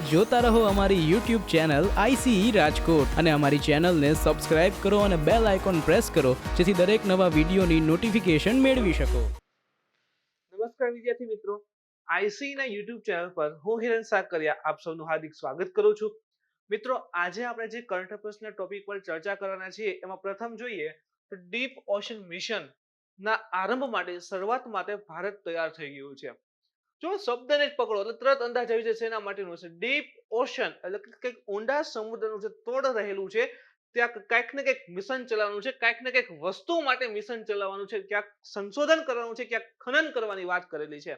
જોતા રહો અમારી YouTube ચેનલ ICE રાજકોટ અને અમારી ચેનલને સબસ્ક્રાઇબ કરો અને બેલ આઇકોન પ્રેસ કરો જેથી દરેક નવા વિડીયોની નોટિફિકેશન મેળવી શકો। નમસ્કાર વિદ્યાર્થી મિત્રો, ICE ના YouTube ચેનલ પર હું હિરેન સાકરિયા આપ સૌનું હાર્દિક સ્વાગત કરું છું। મિત્રો, આજે આપણે જે કરંટ અફેર્સના ટોપિક પર ચર્ચા કરવાના છીએ એમાં પ્રથમ જોઈએ તો ડીપ ઓશન મિશન ના આરંભ માટે શરૂઆત માટે ભારત તૈયાર થઈ ગયું છે। જો શબ્દને જ પકડો એટલે તરત અંદાજ આવી જશે એના માટેનું છે ડીપ ઓશન એટલે કે કંઈક ઊંડા સમુદ્રનું જે તળ રહેલું છે ત્યાં કંઈક ને કંઈક મિશન ચલાવવાનું છે, કંઈક ને કંઈક વસ્તુ માટે મિશન ચલાવવાનું છે, ક્યાંક સંશોધન કરવાનું છે, ક્યાંક ખનન કરવાની વાત કરેલી છે।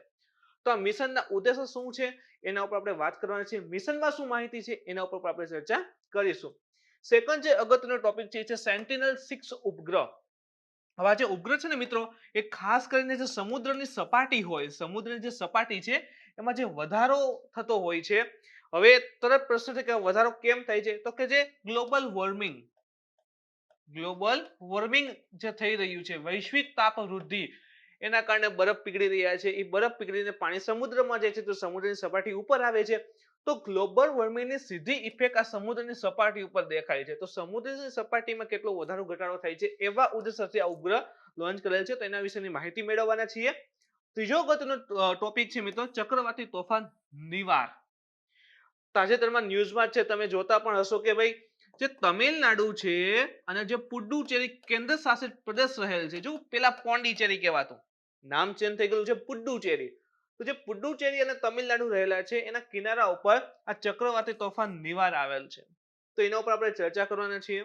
તો આ મિશનના ઉદ્દેશો શું છે એના ઉપર આપણે વાત કરવાની છે, મિશનમાં શું માહિતી છે એના ઉપર આપણે ચર્ચા કરીશું। સેકન્ડ જે અગત્યનો ટોપિક છે એ છે સેન્ટિનલ-6 ઉપગ્રહ। હવે જે ઉપગ્રહ છે ને મિત્રો, એ ખાસ કરીને જે સમુદ્રની સપાટી હોય, સમુદ્રની જે સપાટી છે એમાં જે વધારો થતો હોય છે। હવે તરત પ્રશ્ન છે કે વધારો કેમ થાય છે, તો કે જે ગ્લોબલ વોર્મિંગ જે થઈ રહ્યું છે, વૈશ્વિક તાપ વૃદ્ધિ, એના કારણે બરફ પીગળી રહ્યા છે। એ બરફ પીગળીને પાણી સમુદ્રમાં જાય છે તો સમુદ્રની સપાટી ઉપર આવે છે, તો ગ્લોબલ વોર્મિંગની સીધી ઇફેક્ટ આ સમુદ્રની સપાટી ઉપર દેખાય છે। તો સમુદ્રની સપાટીમાં કેટલો વધારો ઘટાડો થાય છે એવા ઉદ્દેશ્યથી આ ઉપગ્રહ લોન્ચ કરેલ છે, તો એના વિશેની માહિતી મેળવવાના છીએ। ત્રીજો અગત્યનો ટોપિક છે મિત્રો ચક્રવાતી તોફાન નિવાર। તાજેતરમાં ન્યૂઝમાં છે, તમે જોતા પણ હશો કે ભાઈ જે તમિલનાડુ છે અને જે પુડ્ડુચેરી કેન્દ્ર શાસિત પ્રદેશ રહેલ છે, જો પેલા પોંડિચેરી કહેવાતું, નામ ચેન્જ થઈ ગયું છે પુડ્ડુચેરી, તો જે પુડ્ડુચેરી અને તમિલનાડુ રહેલા છે એના કિનારા ઉપર આ ચક્રવાતી તોફાન નિવાર આવેલ છે, તો એના ઉપર આપણે ચર્ચા કરવાના છીએ।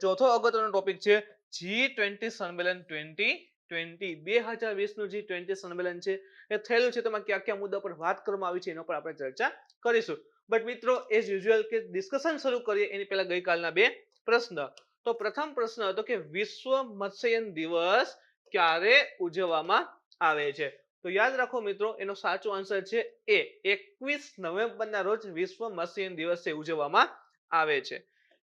ચોથો અગત્યનો ટોપિક છે G20 સંમેલન 2020 2020 નું G20 સંમેલન છે એ થયેલું છે, તેમાં કયા કયા મુદ્દા પર વાત કરવામાં આવી છે એના પર આપણે ચર્ચા કરીશું। બટ મિત્રો, એઝ યુઝ્યુઅલ કે ડિસ્કશન શરૂ કરીએ એની પહેલા ગઈકાલના બે પ્રશ્ન। તો પ્રથમ પ્રશ્ન હતો કે વિશ્વ મત્સ્યયાન દિવસ ક્યારે ઉજવવામાં આવે છે, તો યાદ રાખો મિત્રો, એનો સાચો આન્સર છે એ 21 નવેમ્બરના રોજ વિશ્વ મત્સ્યયાન દિવસે ઉજવવામાં આવે છે।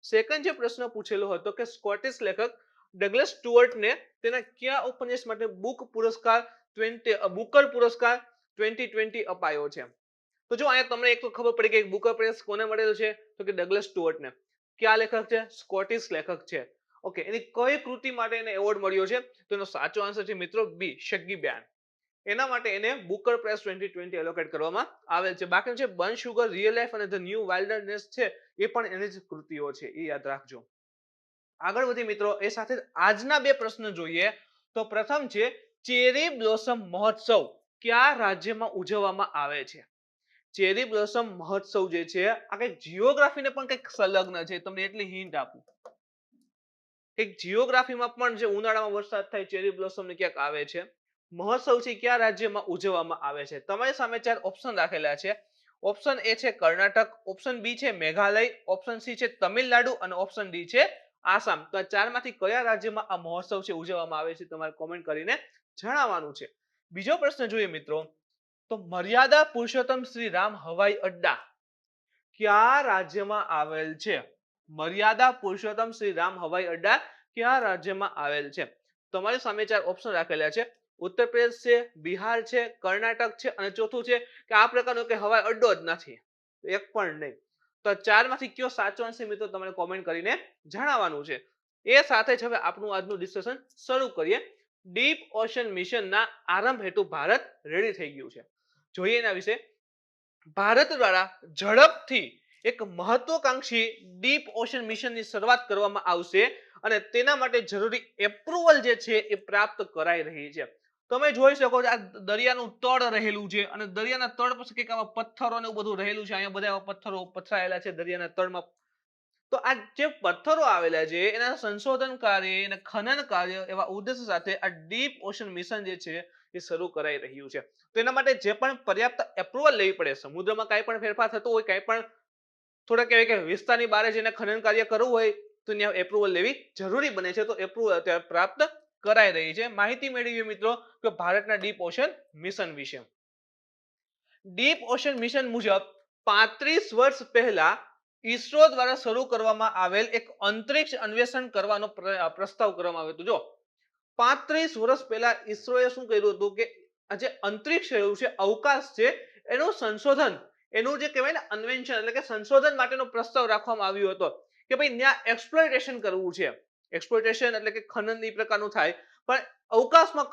સેકન્ડ જે પ્રશ્ન પૂછેલો હતો કે સ્કોટિશ લેખક ડગલસ સ્ટુઅર્ટને તેના કયા ઉપન્યાસ માટે બુકર પુરસ્કાર 2020 અપાયો છે, તો જો અહીંયા તમને એક તો ખબર પડી કે બુકર પ્રાઇઝ કોને મળેલો છે, તો કે ડગલસ સ્ટુઅર્ટને। કયા લેખક છે? સ્કોટિશ લેખક છે। ઓકે, એની કઈ કૃતિ માટે એને એવોર્ડ મળ્યો છે, તો એનો સાચો આન્સર છે મિત્રો બી, શગીબ્યાન। એના માટે એને બુકર પ્રાઇઝ 2020 એલોકેટ કરવામાં આવેલ છે। બાકી છે બર્ન શુગર, રિયલ લાઈફ અને ધ ન્યૂ વાઇલ્ડરનેસ છે, એ પણ એની જ કૃતિઓ છે, એ યાદ રાખજો। આગળ વધી મિત્રો, એ સાથે આજના બે પ્રશ્ન જોઈએ। તો પ્રથમ છે ચેરી બ્લોસમ મહોત્સવ કયા રાજ્યમાં ઉજવવામાં આવે છે? ચેરી બ્લોસમ મહોત્સવ જે છે આ કંઈક જીઓગ્રાફીને પણ કંઈક સંલગ્ન છે, તમને એટલી હિન્ટ આપું, એક જીઓગ્રાફીમાં પણ જે ઉનાળામાં વરસાદ થાય ચેરી બ્લોસમ ને ક્યાંક આવે છે। મહોત્સવ છે કયા રાજ્યમાં ઉજવવામાં આવે છે? તમારી સામે ચાર ઓપ્શન રાખેલા છે। ઓપ્શન એ છે કર્ણાટક, ઓપ્શન બી છે મેઘાલય, ઓપ્શન સી છે તમિલનાડુ અને ઓપ્શન ડી છે આસામ। તો આ ચારમાંથી કયા રાજ્યમાં આ મહોત્સવ છે ઉજવવામાં આવે છે, તમારે કોમેન્ટ કરીને જણાવવાનું છે। બીજો પ્રશ્ન જોઈએ મિત્રો, તો મર્યાદા પુરુષોત્તમ શ્રી રામ હવાઈ અડ્ડા કયા રાજ્યમાં આવેલ છે? મર્યાદા પુરુષોત્તમ શ્રી રામ હવાઈ અડ્ડા કયા રાજ્યમાં આવેલ છે? તમારી સામે ચાર ઓપ્શન રાખેલા છે। ઉત્તર પ્રદેશ છે, બિહાર છે, કર્ણાટક છે અને ચોથું છે કે આ પ્રકારનો કે હવાઈ અડ્ડો જ નથી, એક પણ નહીં। તો ચારમાંથી કયો સાચો આન્સર મિત્રો તમારે કોમેન્ટ કરીને જણાવવાનું છે। એ સાથે જ હવે આપણું આજનું ડિસ્કશન શરૂ કરીએ। ડીપ ઓશન મિશનના આરંભ હેતુ ભારત રેડી થઈ ગયું છે, જોઈએ એના વિશે। ભારત દ્વારા ઝડપથી એક મહત્વકાંક્ષી ડીપ ઓશન મિશનની શરૂઆત કરવામાં આવશે અને તેના માટે જરૂરી એપ્રુવલ જે છે એ પ્રાપ્ત કરાઈ રહી છે। તમે જોઈ શકો છો આ દરિયાનું તળ રહેલું છે અને દરિયાના તળ પર કંઈક આવા પથ્થરો ને બધું રહેલું છે, અહીંયા બધા પથ્થરો પથરાયેલા છે દરિયાના તળમાં। તો આ જે પથ્થરો આવેલા છે એના સંશોધન કાર્ય અને ખનન કાર્ય એવા ઉદ્દેશ્ય સાથે આ ડીપ ઓશન મિશન જે છે એ શરૂ કરાઈ રહ્યું છે। તો એના માટે જે પણ પર્યાપ્ત એપ્રુવલ લેવી પડે, સમુદ્રમાં કાંઈ પણ ફેરફાર થતો હોય, કાંઈ પણ થોડા કહેવાય કે વિસ્તારની બહાર જઈને ખનન કાર્ય કરવું હોય તો ત્યાં એપ્રુવલ લેવી જરૂરી બને છે, તો એપ્રુવલ અત્યારે પ્રાપ્ત કરાઈ રહી છે। માહિતી મેળવીએ મિત્રો કે ભારતના ડીપ ઓશન મિશન વિશે। ડીપ ઓશન મિશન મુજબ 35 વર્ષ પહેલા ઈસરો દ્વારા શરૂ કરવામાં આવેલ એક અંતરિક્ષ અન્વેષણ કરવાનો પ્રસ્તાવ કરવામાં આવ્યો હતો। જો 35 વર્ષ પહેલા ઈસરોએ શું કર્યું હતું કે આ જે અંતરિક્ષ રહ્યું છે, અવકાશ છે, એનું સંશોધન એનું જે કહેવાય ને અન્વેન્શન એટલે કે સંશોધન માટેનો પ્રસ્તાવ રાખવામાં આવ્યો હતો કે ભાઈ ત્યાં એક્સપ્લોઇટેશન કરવું છે. એક્સપ્લોઇટેશન એટલે કે ખનન એ પ્રકારનું થાય, પણ અવકાશમાં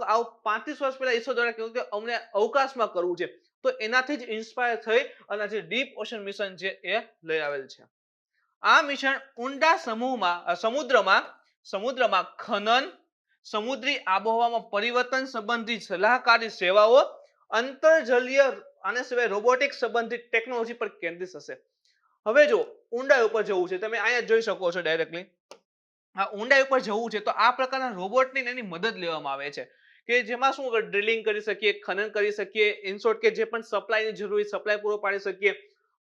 35 વર્ષ પહેલા ઈસરો દ્વારા કહ્યું કે અમને અવકાશમાં કરવું છે. તો એનાથી જ ઇન્સ્પાયર થઈ અને જે ડીપ ઓશન મિશન છે એ લઈ આવેલ છે. આ મિશન ઊંડા સમુદ્રમાં ખનન, સમુદ્રી આબોહવામાં પરિવર્તન સંબંધિત સલાહકારી સેવાઓ, અંતરજલીય આના સિવાય રોબોટિક સંબંધિત ટેકનોલોજી પર કેન્દ્રિત હશે. હવે જો ઊંડાઈ ઉપર જવું છે, તમે અહીંયા જોઈ શકો છો ડાયરેક્ટલી આ ઊંડાઈ ઉપર જવું છે તો આ પ્રકારના રોબોટની એની મદદ લેવામાં આવે છે કે જેમાં શું ડ્રિલિંગ કરી શકીએ, ખનન કરી શકીએ, ઇનશોર્ટ કે જે પણ સપ્લાયની જરૂરી સપ્લાય પૂરો પાડી શકીએ.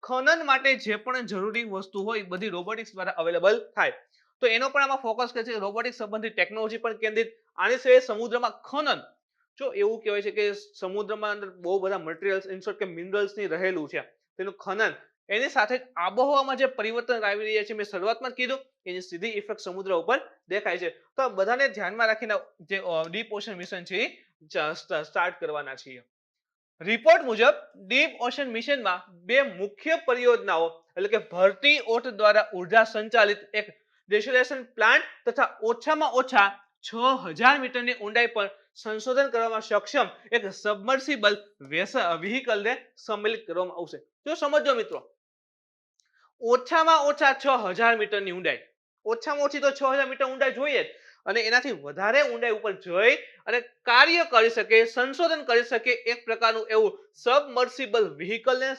ખનન માટે જે પણ જરૂરી વસ્તુ હોય બધી રોબોટિક્સ દ્વારા અવેલેબલ થાય. તો એનો પણ આમાં ફોકસ કરે છે, રોબોટિક્સ સંબંધિત ટેકનોલોજી પર કેન્દ્રિત. આની સિવાય સમુદ્રમાં ખનન, જો એવું કહેવાય છે કે સમુદ્રમાં અંદર બહુ બધા મટીરિયલ્સ ઇનશોર્ટ કે મિનરલ્સની રહેલું છે, તેનું ખનન, એની સાથે જ આબોહવામાં જે પરિવર્તન આવી રહ્યા છે મેં શરૂઆતમાં કીધું એની સીધી ઇફેક્ટ સમુદ્ર ઉપર દેખાય છે. તો આ બધાને ધ્યાનમાં રાખીને જે ડીપ ઓશન મિશન છે એ સ્ટાર્ટ કરવાના છીએ. રિપોર્ટ મુજબ ડીપ ઓશન મિશનમાં 2 મુખ્ય પરિયોજનાઓ એટલે કે ભરતી ઓટ દ્વારા ઉર્જા સંચાલિત એક ડેસેલેશન પ્લાન્ટ તથા ઓછામાં ઓછા 6000 મીટરની ઊંડાઈ પર સંશોધન કરવામાં સક્ષમ એક સબમર્સિબલ વ્હીકલને સંમેલિત કરવામાં આવશે. જો સમજો મિત્રો, ઓછામાં ઓછા 6000 મીટરની ઊંડાઈ, ઓછામાં ઓછી તો 6000 મીટર ઊંડાઈ જોઈએ જ, અને એનાથી વધારે ઊંડાઈ ઉપર જઈ અને કાર્ય કરી શકે, સંશોધન કરી શકે એક પ્રકારનું એવું સબમર્સિબલ વ્હીકલને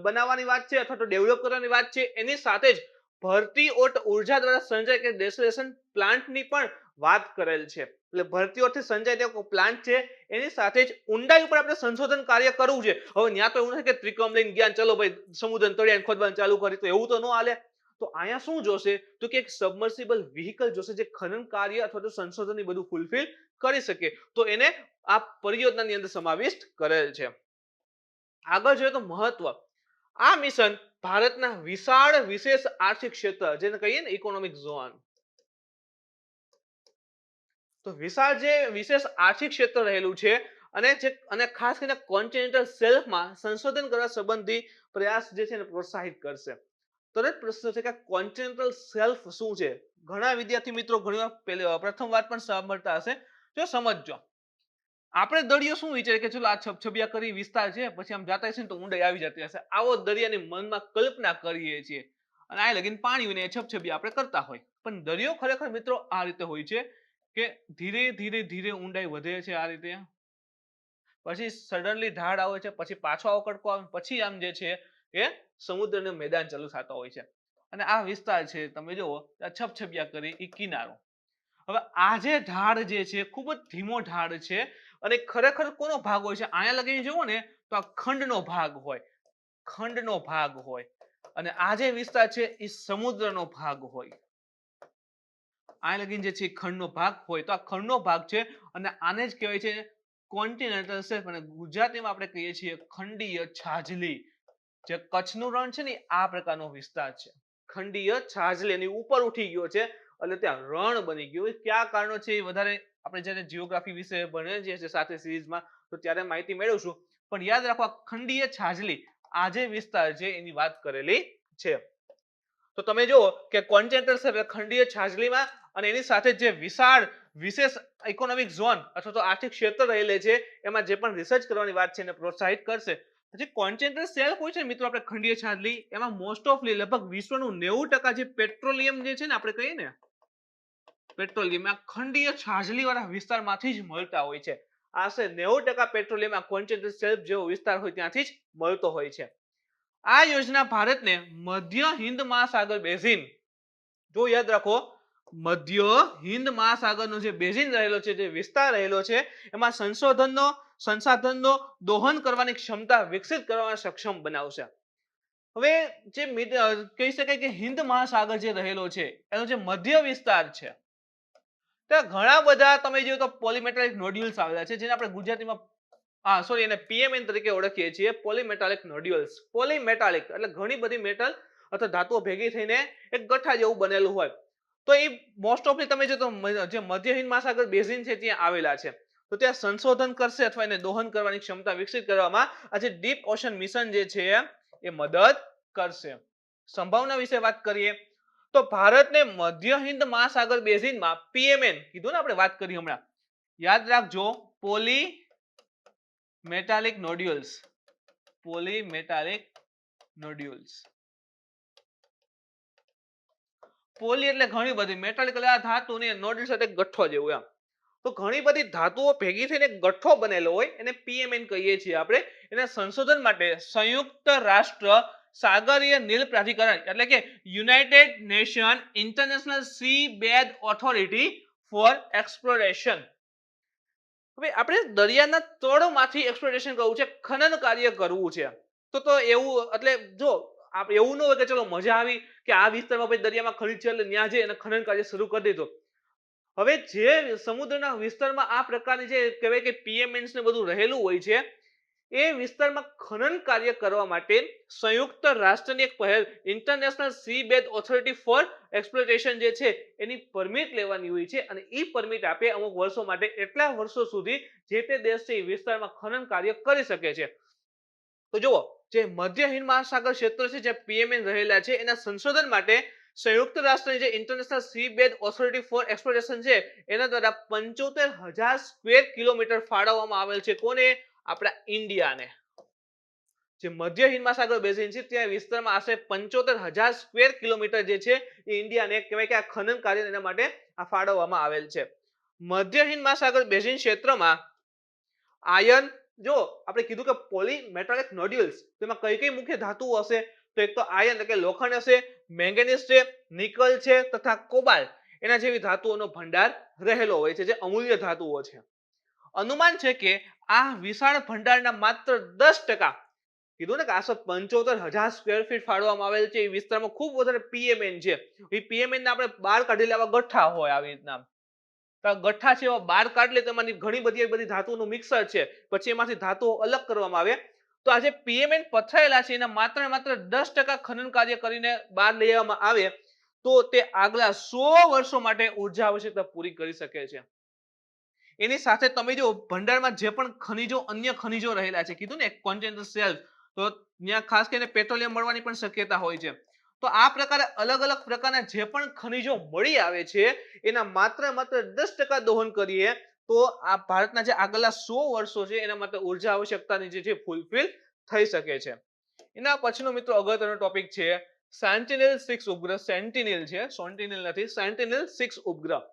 બનાવવાની વાત છે અથવા તો ડેવલપ કરવાની વાત છે. એની સાથે જ ભરતી ઓટ ઉર્જા દ્વારા સંચાલિત કે ડેસેલેશન પ્લાન્ટની પણ વાત કરેલ છે. એટલે ભરતી ઓટથી સંચાલિત એક પ્લાન્ટ છે, એની સાથે જ ઊંડાઈ ઉપર આપણે સંશોધન કાર્ય કરવું છે. હવે ત્યાં તો એવું નથી કે ત્રિકમ લઈને ગયા ચલો ભાઈ સમુદ્ર તળિયા ખોદવાનું ચાલુ કરી, તો એવું તો ન હાલે. તો અહીંયા શું જોશે તો કે એક સબમર્સિબલ વ્હીકલ જોશે જે ખનન કાર્ય અથવા તો સંશોધનની બધું ફૂલફિલ કરી શકે. તો એને આ પરિયોજનાની અંદર સમાવિષ્ટ કરેલ છે. આગળ જોઈએ તો મહત્વ, આ મિશન ભારતના વિશાળ વિશેષ આર્થિક ક્ષેત્ર જેને કહીએ ને ઇકોનોમિક ઝોન, તો વિશાળ જે વિશેષ આર્થિક ક્ષેત્ર રહેલું છે અને ખાસ કરીને કોન્ટિનેન્ટલ શેલ્ફમાં સંશોધન કરવા સંબંધી પ્રયાસ જે છે એને પ્રોત્સાહિત કરશે. તરત પ્રશ્ન છે કે કોન્ટિનેન્ટલ શેલ્ફ શું છે? ઘણા વિદ્યાર્થી મિત્રો ઘણીવાર પ્રથમ વાર પણ સાંભળતા હશે. જો સમજજો, આપણે દરિયો શું વિચારે કે ચલો આ છબછબિયા કરી વિસ્તાર છે, પછી આમ જાતા હશે ને તો ઊંડાઈ આવી જતી હશે, આવો દરિયાની મનમાં કલ્પના કરીએ છીએ અને આ લગીને પાણી ને છબછબિયા આપણે કરતા હોય. પણ દરિયો ખરેખર મિત્રો આ રીતે હોય છે કે ધીરે ધીરે ધીરે ઊંડાઈ વધે છે આ રીતે, પછી સડનલી ઢાળ આવે છે, પછી પાછો આવો કડકો આવે, પછી આમ જે છે એ સમુદ્રનું મેદાન ચાલુ થતા હોય છે. અને આ વિસ્તાર છે તમે જુઓ છબછબિયા કરી એ કિનારો. હવે આ જે ઢાળ જે છે ખૂબ જ ધીમો ઢાળ છે અને ખરેખર કોનો ભાગ હોય છે? અહીંયા લગીને જુઓ ને તો આ ખંડનો ભાગ હોય, ખંડનો ભાગ હોય, અને આ જે વિસ્તાર છે એ સમુદ્રનો ભાગ હોય. આ લગીને જે છે ખંડનો ભાગ હોય, તો આ ખંડનો ભાગ છે અને આને જ કહેવાય છે કોન્ટિનેન્ટલ શેલ્ફ, અને ગુજરાતીમાં આપણે કહીએ છીએ ખંડીય છાજલી. જે કચ્છનું રણ છે ને આ પ્રકારનો વિસ્તાર છે, ખંડીય છાજલી, એની ઉપર ઉઠી ગયો છે એટલે ત્યાં રણ બની ગયું. કયા કારણો છે એ વધારે આપણે જ્યારે જીઓગ્રાફી વિશે ભણીએ છીએ સાથે સિરીઝમાં તો ત્યારે માહિતી મેળવશું. પણ યાદ રાખવા ખંડીય છાજલી આ જે વિસ્તાર છે એની વાત કરેલી છે. તો તમે જુઓ કે કોન્ટિનેન્ટલ શેલ્ફ ખંડીય છાજલીમાં અને એની સાથે જે વિશાળ વિશેષ ઇકોનોમિક ઝોન અથવા તો આર્થિક ક્ષેત્ર રહેલે છે એમાં જે પણ રિસર્ચ કરવાની વાત છે એને પ્રોત્સાહિત કરશે. પછી કોન્ટિનેન્ટલ શેલ્ફ હોય છે મિત્રો આપણે ખંડીય છાજલી, એમાં મોસ્ટ ઓફલી લગભગ વિશ્વનું 90% જે પેટ્રોલિયમ જે છે ને આપણે કહીએ ને પેટ્રોલિયમ આ ખંડીય છાજલી વાળા વિસ્તારમાંથી જ મળતા હોય છે. આશરે 90% પેટ્રોલિયમ આ કોન્ટિનેન્ટલ શેલ્ફ જેવો વિસ્તાર હોય ત્યાંથી જ મળતો હોય છે. આ યોજના ભારતને મધ્ય હિન્દ મહાસાગર બેઝિન, જો યાદ રાખો મધ્ય હિન્દ મહાસાગરનો જે બેઝિન રહેલો છે, જે વિસ્તાર રહેલો છે, એમાં સંસાધનનો દોહન કરવાની ક્ષમતા વિકસિત કરવામાં સક્ષમ બનાવશે. હવે જે કહી શકાય કે હિન્દ મહાસાગર જે રહેલો છે એનો જે મધ્ય વિસ્તાર છે ત્યાં ઘણા બધા તમે જોયું તો પોલીમેટાલિક નોડ્યુલ્સ આવેલા છે, જેને આપણે ગુજરાતીમાં એને પીએમએન તરીકે ઓળખીએ છીએ, પોલીમેટાલિક નોડ્યુલ્સ. પોલીમેટાલિક એટલે ઘણી બધી મેટલ અથવા ધાતુઓ ભેગી થઈને એક ગઠ્ઠા જેવું બનેલું હોય. તો એ મોસ્ટ ઓફલી તમે જો તો જે મધ્ય હિન્દ મહાસાગર બેઝિન છે ત્યાં આવેલા છે. તો ત્યાં સંશોધન કરશે અથવા એને દોહન કરવાની ક્ષમતા વિકસિત કરવામાં આ જે ડીપ ઓશન મિશન જે છે એ મદદ કરશે. સંભાવના વિશે વાત કરીએ તો ભારતને મધ્ય હિન્દ મહાસાગર બેઝિનમાં પીએમએન કીધું ને આપણે વાત કરી હમણાં, યાદ રાખજો, poly metallic nodules, પોલીમેટાલિક nodules. Poly એટલે ઘણી બધી, મેટાલિક એટલે આ ધાતુ ને નોડ્યુલ્સ એટલે ગઠ્ઠો જેવું એમ. તો ઘણી બધી ધાતુઓ ભેગી થઈને ગઠ્ઠો બનેલો હોય એને પીએમએન કહીએ છીએ આપણે. એના સંશોધન માટે સંયુક્ત રાષ્ટ્ર સાગરીય નીલ પ્રાધિકરણ એટલે કે United Nation International Sea Bed Authority for Exploration. હવે આપણે દરિયાના તળમાંથી એક્સપ્લોરેશન કરવું છે, ખનન કાર્ય કરવું છે. તો એવું એટલે જો એવું ન હોય કે ચલો મજા આવી કે આ વિસ્તારમાં પછી દરિયામાં ખનીજ છે એટલે ત્યાં જઈ અને ખનન કાર્ય શરૂ કરી દીધું. હવે જે સમુદ્રના વિસ્તારમાં આ પ્રકારની જે કહેવાય કે પીએમએન્સ ને બધું રહેલું હોય છે એ વિસ્તારમાં ખનન કાર્ય કરવા માટે સંયુક્ત રાષ્ટ્રની એક પહેલ International Sea Bed Authority for Exploration જે છે એની પરમિટ લેવાની હોય છે અને એ પરમિટ આપે અમુક વર્ષો માટે, એટલા વર્ષો સુધી જે તે દેશ છે એ વિસ્તારમાં ખનન કાર્ય કરી શકે છે. તો જુઓ, જે મધ્ય હિન્દ મહાસાગર ક્ષેત્ર છે જે પીએમએન રહેલા છે એના સંશોધન માટે સંયુક્ત રાષ્ટ્રની જે International Sea Bed Authority for Exploration છે એના દ્વારા 75,000 સ્ક્વેર કિલોમીટર ફાળવવામાં આવેલ છે. કોને? આપણા ઇન્ડિયાને. જે મધ્ય હિન્દ મહાસાગર બેઝિન છે ત્યાં વિસ્તારમાં આશરે 75,000 સ્ક્વેર કિલોમીટર જે છે એ ઇન્ડિયાને કહેવાય કે આ ખનન કાર્ય એના માટે આ ફાળવવામાં આવેલ છે. મધ્ય હિન્દ મહાસાગર બેઝિન ક્ષેત્રમાં આયર્ન, જો આપણે કીધું કે પોલીમેટાલિક નોડ્યુલ્સ, તેમાં કઈ કઈ મુખ્ય ધાતુઓ હશે? તો એક તો આયર્ન એટલે કે લોખંડ હશે, મેંગેનીઝ છે, નિકલ છે તથા કોબાલ્ટ એના જેવી ધાતુઓનો ભંડાર રહેલો હોય છે જે અમૂલ્ય ધાતુઓ છે. અનુમાન છે કે આ વિશાળ ભંડારના માત્ર 10%, કીધું ને કે આશરે 75,000 સ્ક્વેર ફીટ ફાળવવામાં આવેલ છે એ વિસ્તારમાં ખૂબ વધારે પીએમએન છે. એ પીએમએન ને આપણે બહાર કાઢી લેવા ગઠ્ઠા હોય આવી રીતના, ગઠ્ઠા છે એવા બહાર કાઢી લે તેમાંની ઘણી બધી ધાતુઓનું મિક્સર છે, પછી એમાંથી ધાતુઓ અલગ કરવામાં આવે. તો આ જે પીએમએન પથરાયેલા છે એના માત્ર 10% ખનન કાર્ય કરીને બહાર લઈ આવવામાં આવે તો તે આગલા 100 વર્ષો માટે ઉર્જા આવશ્યકતા પૂરી કરી શકે છે. એની સાથે તમે જો ભંડારમાં જે પણ ખનિજો, અન્ય ખનિજો રહેલા છે, કીધું ને કોન્ટિનેન્ટલ શેલ્ફ, તો ત્યાં ખાસ કરીને પેટ્રોલિયમ મળવાની પણ શક્યતા હોય છે. તો આ પ્રકારે અલગ અલગ પ્રકારના જે પણ ખનિજો મળી આવે છે એના માત્ર 10% દોહન કરીએ તો આ ભારતના જે આગલા 100 વર્ષો છે એના માટે ઉર્જા આવશ્યકતાની જે છે ફૂલફિલ થઈ શકે છે. એના પછીનો મિત્રો અગત્યનો ટોપિક છે સેન્ટિનેલ-6 ઉપગ્રહ. સેન્ટિનેલ છે, સોન્ટિનેલ નથી, સેન્ટિનેલ-6 ઉપગ્રહ.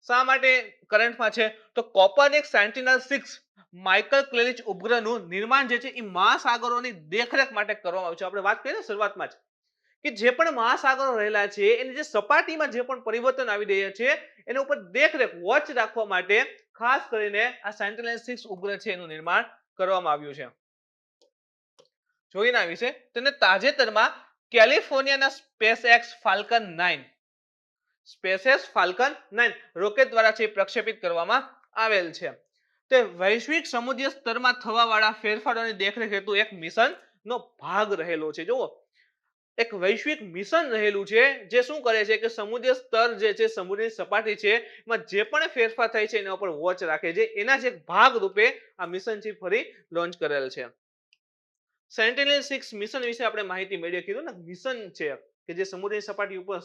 શા માટે કરંટમાં છે? તો કોપરનિકસ સેન્ટિનેલ-6 માઇકલ ક્લેલિચ ઉપગ્રહનું નિર્માણ જે છે એ મહાસાગરોની દેખરેખ માટે કરવામાં આવ્યું છે. આપણે વાત કરી ને શરૂઆતમાં જ કે જે પણ મહાસાગરો રહેલા છે એની જે સપાટીમાં જે પણ પરિવર્તન આવી રહ્યા છે એના ઉપર દેખરેખ, વોચ રાખવા માટે ખાસ કરીને આ સેન્ટિનેલ-6 ઉપગ્રહ છે એનું નિર્માણ કરવામાં આવ્યું છે. જોઈને આ વિશે તેને તાજેતરમાં કેલિફોર્નિયાના સ્પેસએક્સ ફાલ્કન 9 રોકેટ દ્વારા છે પ્રક્ષેપિત કરવામાં આવેલ છે. તે વૈશ્વિક સમુદ્ર સ્તરમાં થવા વાળા ફેરફારોની દેખરેખ હેતુ એક મિશનનો ભાગ રહેલો છે. જુઓ, એક વૈશ્વિક મિશન રહેલું છે જે શું કરે છે કે સમુદ્ર સ્તર જે છે, સમુદ્રની સપાટી છે એમાં જે પણ ફેરફાર થાય છે એના ઉપર વોચ રાખે છે. એના જ એક ભાગ રૂપે આ મિશન છે ફરી લોન્ચ કરેલ છે. સેન્ટિનેલ-6 મિશન વિશે આપણે માહિતી મેળવીએ. કીધું ને મિશન છે કે જે સમુદ્રની